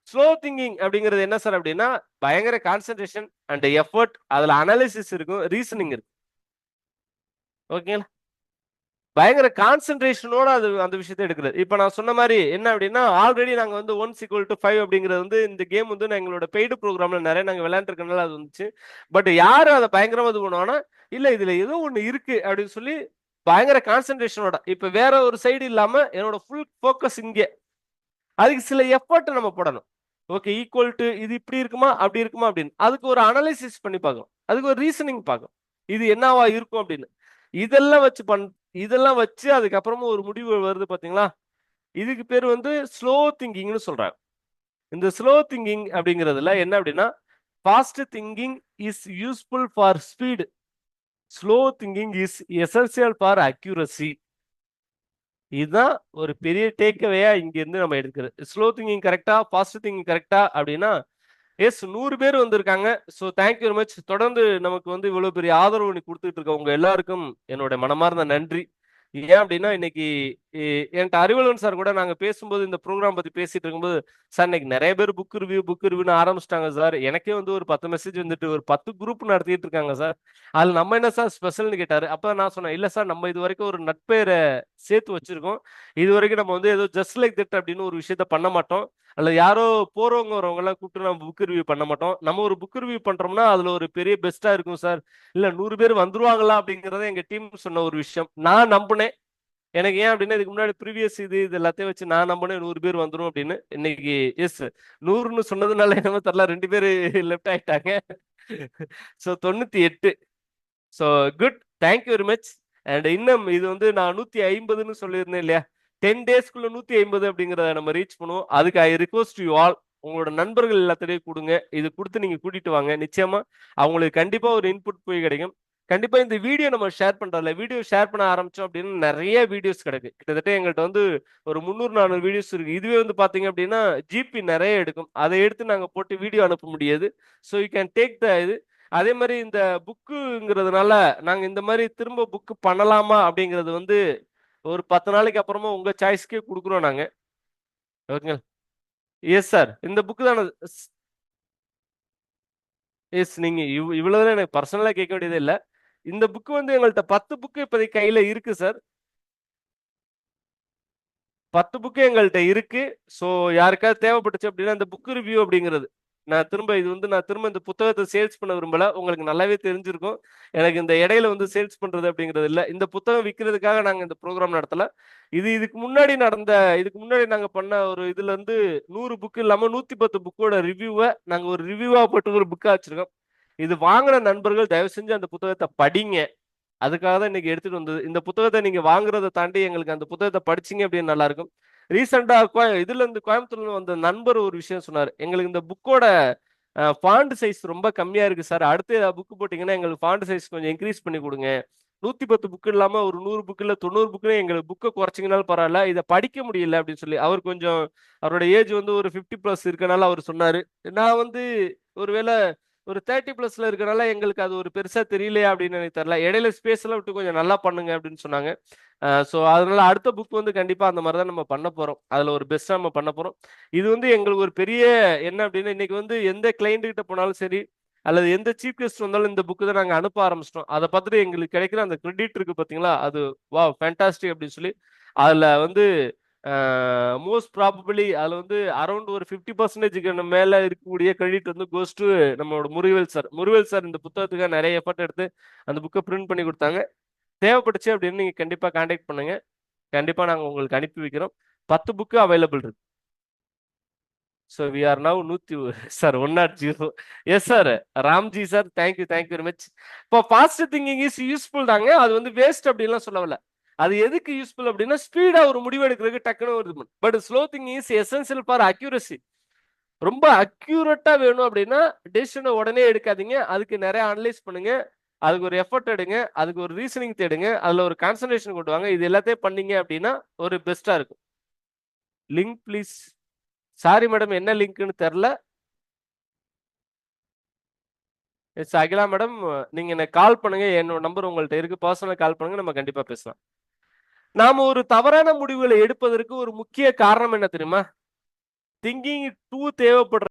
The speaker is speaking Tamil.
ஸ்லோ திங்கிங் அப்படிங்கிறது என்ன சார் அப்படின்னா பயங்கர கான்சென்ட்ரேஷன் அண்ட் எஃபர்ட், அதுல அனாலிசிஸ் இருக்கும், ரீசனிங் இருக்கும். ஓகேங்களா? பயங்கர கான்சென்ட்ரேஷனோட அது அந்த விஷயத்தை எடுக்கிறது. இப்ப நான் சொன்ன மாதிரி என்ன அப்படின்னா ஆல்ரெடி நாங்க வந்து 1 = 5 அப்படிங்கிறது வந்து இந்த கேம் வந்து எங்களோட பெய்டு ப்ரோக்ராம்ல நிறைய நாங்க விளையாண்டுருக்கனால அது வந்துச்சு. பட் யாரும் அதை பயங்கரமா இது பண்ணுவாங்கன்னா இல்ல இதுல ஏதோ ஒண்ணு இருக்கு அப்படின்னு சொல்லி பயங்கர கான்சென்ட்ரேஷனோட இப்ப வேற ஒரு சைடு இல்லாம என்னோட ஃபுல் ஃபோக்கஸ் இங்கே. அதுக்கு சில எஃபர்ட் நம்ம போடணும். ஓகே, ஈக்குவல் டு இது இப்படி இருக்குமா அப்படி இருக்குமா அப்படின்னு அதுக்கு ஒரு அனலைசிஸ் பண்ணி பார்க்கணும், அதுக்கு ஒரு ரீசனிங் பார்க்கணும், இது என்னவா இருக்கும் அப்படின்னு. இதெல்லாம் வச்சு இதெல்லாம் வச்சு அதுக்கப்புறமா ஒரு முடிவு வருது பாத்தீங்களா, இதுக்கு பேர் வந்து ஸ்லோ திங்கிங்னு சொல்றாங்க. இந்த ஸ்லோ திங்கிங் அப்படிங்கிறதுல என்ன அப்படின்னா fast thinking is useful for speed, slow thinking is essential for accuracy. இதுதான் ஒரு பெரிய டேக்அவேயா இங்க இருந்து நம்ம எடுக்கிறது. ஸ்லோ திங்கிங் கரெக்டா, ஃபாஸ்ட் திங்கிங் கரெக்டா அப்படின்னா எஸ் 100 பேர் வந்திருக்காங்க. So thank you very much. தொடர்ந்து நமக்கு வந்து இவ்வளவு பெரிய ஆதரவு நீ கொடுத்துட்டு இருக்க உங்க எல்லாருக்கும் என்னோட மனமார்ந்த நன்றி. ஏன் அப்படின்னா இன்னைக்கு என்கிட்ட அறிவலன் சார் கூட நாங்க பேசும்போது இந்த ப்ரோக்ராம் பத்தி பேசிட்டு இருக்கும்போது சார் இன்னைக்கு நிறைய பேர் புக் ரிவ்யூன்னு ஆரம்பிச்சிட்டாங்க சார். எனக்கே வந்து ஒரு 10 மெசேஜ் வந்துட்டு ஒரு 10 குரூப் நடத்திட்டு இருக்காங்க சார். அதுல நம்ம என்ன சார் ஸ்பெஷல்னு கேட்டாரு. அப்ப நான் சொன்னேன் இல்ல சார் நம்ம இது வரைக்கும் ஒரு நட்பெயரை சேர்த்து வச்சிருக்கோம். இது வரைக்கும் நம்ம வந்து ஏதோ ஜஸ்ட் லைக் தட் அப்படின்னு ஒரு விஷயத்த பண்ண மாட்டோம். அல்ல யாரோ போறவங்க வரவங்க எல்லாம் கூப்பிட்டு நம்ம புக் ரிவ்யூ பண்ண மாட்டோம். நம்ம ஒரு புக் ரிவ்யூ பண்றோம்னா அதுல ஒரு பெரிய பெஸ்டா இருக்கும் சார். இல்ல 100 பேர் வந்துருவாங்களா அப்படிங்கறத எங்க டீம் சொன்ன ஒரு விஷயம் நான் நம்பினேன். எனக்கு ஏன் அப்படின்னா இதுக்கு முன்னாடி ப்ரீவியஸ் இது எல்லாத்தையும் வச்சு நான் நம்பினேன் 100 பேர் வந்துரும் அப்படின்னு. இன்னைக்கு எஸ் 100ன்னு சொன்னதுனால என்னமோ தெரியல 2 பேர் லெஃப்ட் ஆயிட்டாங்க. So 98. So good, thank you very much. And இன்னும் இது வந்து நான் 150ன்னு சொல்லியிருந்தேன் இல்லையா, 10 டேஸ்க்குள்ள 150 அப்படிங்கிறத நம்ம ரீச் பண்ணுவோம். அதுக்கு ஐ ரிக்வஸ்ட் யூ ஆல், உங்களோட நண்பர்கள் எல்லாத்தையும் கொடுங்க. இது கொடுத்து நீங்க கூட்டிட்டு வாங்க. நிச்சயமா அவங்களுக்கு கண்டிப்பா ஒரு இன்புட் போய் கிடைக்கும். கண்டிப்பா இந்த வீடியோ நம்ம ஷேர் பண்றோம்ல, வீடியோ ஷேர் பண்ண ஆரம்பிச்சோம் அப்படின்னு நிறைய வீடியோஸ் கிடைக்கு. கிட்டத்தட்ட எங்கள்கிட்ட வந்து ஒரு 300-400 வீடியோஸ் இருக்கு. இதுவே வந்து பாத்தீங்க அப்படின்னா ஜிபி நிறைய எடுக்கும். அதை எடுத்து நாங்க போட்டு வீடியோ அனுப்ப முடியாது. So you can take the இது. அதே மாதிரி இந்த புக்குங்கிறதுனால நாங்க இந்த மாதிரி திரும்ப புக்கு பண்ணலாமா அப்படிங்கிறது வந்து ஒரு 10 நாளைக்கு அப்புறமா உங்க சாய்ஸ்க்கே கொடுக்குறோம் நாங்க. ஓகேங்களா? எஸ் சார், இந்த புக்கு தானே. எஸ், நீங்க இவ்வளவுதான் எனக்கு பர்சனலா கேட்க வேண்டியதே இல்ல. இந்த புக்கு வந்து எங்கள்கிட்ட 10 புக்கு இப்போதைக்கு கையில இருக்கு சார். 10 புக்கு எங்கள்கிட்ட இருக்கு. ஸோ யாருக்காவது தேவைப்பட்டுச்சு அப்படின்னா இந்த புக் ரிவ்யூ அப்படிங்கிறது நான் திரும்ப இந்த புத்தகத்தை சேல்ஸ் பண்ண விரும்பல. உங்களுக்கு நல்லாவே தெரிஞ்சிருக்கும். எனக்கு இந்த இடையில வந்து சேல்ஸ் பண்றது அப்படிங்கிறது இல்ல. இந்த புத்தகம் விற்கிறதுக்காக நாங்க இந்த ப்ரோக்ராம் நடத்தல. இதுக்கு முன்னாடி நாங்க பண்ண ஒரு இதுல இருந்து 100 புக் இல்லாம 110 புக்கோட ரிவ்யூவை நாங்க ஒரு ரிவ்யூவா போட்டு ஒரு புக்கா வச்சிருக்கோம். இது வாங்கின நண்பர்கள் தயவு செஞ்சு அந்த புத்தகத்தை படிங்க. அதுக்காக தான் இன்னைக்கு எடுத்துட்டு வந்தது. இந்த புத்தகத்தை நீங்க வாங்குறதை தாண்டி எங்களுக்கு அந்த புத்தகத்தை படிச்சீங்க அப்படின்னு நல்லா இருக்கும். ரீசெண்டா இதுல இருந்து கோயம்புத்தூர்ல வந்த நண்பர் ஒரு விஷயம் சொன்னாரு. எங்களுக்கு இந்த புக்கோட ஃபாண்ட் சைஸ் ரொம்ப கம்மியா இருக்கு சார். அடுத்து ஏதாவது புக் போட்டீங்கன்னா எங்களுக்கு ஃபாண்ட் சைஸ் கொஞ்சம் இன்க்ரீஸ் பண்ணி கொடுங்க. 110 புக் இல்லாம ஒரு 100 புக் இல்ல 90 புக்குன்னு எங்களுக்கு புக்கை குறைச்சிங்கனாலும் பரவாயில்ல, இதை படிக்க முடியல அப்படின்னு சொல்லி அவர் கொஞ்சம் அவரோட ஏஜ் வந்து ஒரு 50+ இருக்கனால அவர் சொன்னாரு. நான் வந்து ஒருவேளை ஒரு 30+ இருக்கனால எங்களுக்கு அது ஒரு பெருசா தெரியலையா அப்படின்னு எனக்கு தெரியல. இடையில ஸ்பேஸ் எல்லாம் விட்டு கொஞ்சம் நல்லா பண்ணுங்க அப்படின்னு சொன்னாங்க. ஸோ அதனால அடுத்த புக் வந்து கண்டிப்பா அந்த மாதிரி தான் நம்ம பண்ண போறோம். அதுல ஒரு பெஸ்டா நம்ம பண்ண போறோம். இது வந்து எங்களுக்கு ஒரு பெரிய என்ன அப்படின்னா இன்னைக்கு வந்து எந்த கிளைண்ட் கிட்ட போனாலும் சரி அல்லது எந்த சீஃப் கெஸ்ட் வந்தாலும் இந்த புக்கு தான் நாங்க அனுப்ப ஆரம்பிச்சிட்டோம். அதை பார்த்துட்டு எங்களுக்கு கிடைக்கிற அந்த கிரெடிட் இருக்கு பாத்தீங்களா, அது வா ஃபேண்டாஸ்டிக் அப்படின்னு சொல்லி அதுல வந்து மோஸ்ட் ப்ராபபிளி அதுல வந்து அரௌண்ட் ஒரு 50% மேல இருக்கக்கூடிய கிரெடிட் வந்து கோஸ் டு நம்மளோட முருவேல் சார் இந்த புத்தகத்துக்காக நிறைய எஃபர்ட் எடுத்து அந்த புக்கை பிரிண்ட் பண்ணி கொடுத்தாங்க. தேவைப்பட்டுச்சு அப்படின்னு நீங்க கண்டிப்பா கான்டாக்ட் பண்ணுங்க. கண்டிப்பா நாங்க உங்களுக்கு அனுப்பி வைக்கிறோம். 10 புக்கு அவைலபிள் இருக்கு. So we are now 100 sir 100. Yes sir, Ramji sir, thank you very much. இப்போ ஃபாஸ்ட் திங்கிங் இஸ் யூஸ்ஃபுல் தாங்க, அது வந்து வேஸ்ட் அப்படின்லாம் சொல்லவில்ல. அது எதுக்கு யூஸ்ஃபுல் அப்படின்னா ஸ்பீடா ஒரு முடிவு எடுக்கிறதுக்கு டக்குன்னு வருது. But slow thinking is essential for accuracy. ரொம்ப அக்யூரேட்டா வேணும் அப்படின்னா டெசிஷனை உடனே எடுக்காதீங்க. அதுக்கு நிறைய அனலைஸ் பண்ணுங்க, அதுக்கு ஒரு எஃபர்ட் எடுங்க, அதுக்கு ஒரு ரீசனிங் தேடுங்க, அதுல ஒரு கான்சன்ட்ரேஷன் கொண்டு வாங்க. இது எல்லாத்தையும் பண்ணீங்க அப்படின்னா ஒரு பெஸ்டா இருக்கும். Link please. சாரி மேடம், என்ன லிங்க்னு தெரியல. எஸ் அகிலா மேடம், நீங்க எனக்கு கால் பண்ணுங்க. என்னோட நம்பர் உங்கள்ட்ட இருக்கு. பர்சனலா கால் பண்ணுங்க, நம்ம கண்டிப்பா பேசலாம். நாம ஒரு தவறான முடிவுகளை எடுப்பதற்கு ஒரு முக்கிய காரணம் என்ன தெரியுமா? திங்கிங் 2 தேவைப்படுற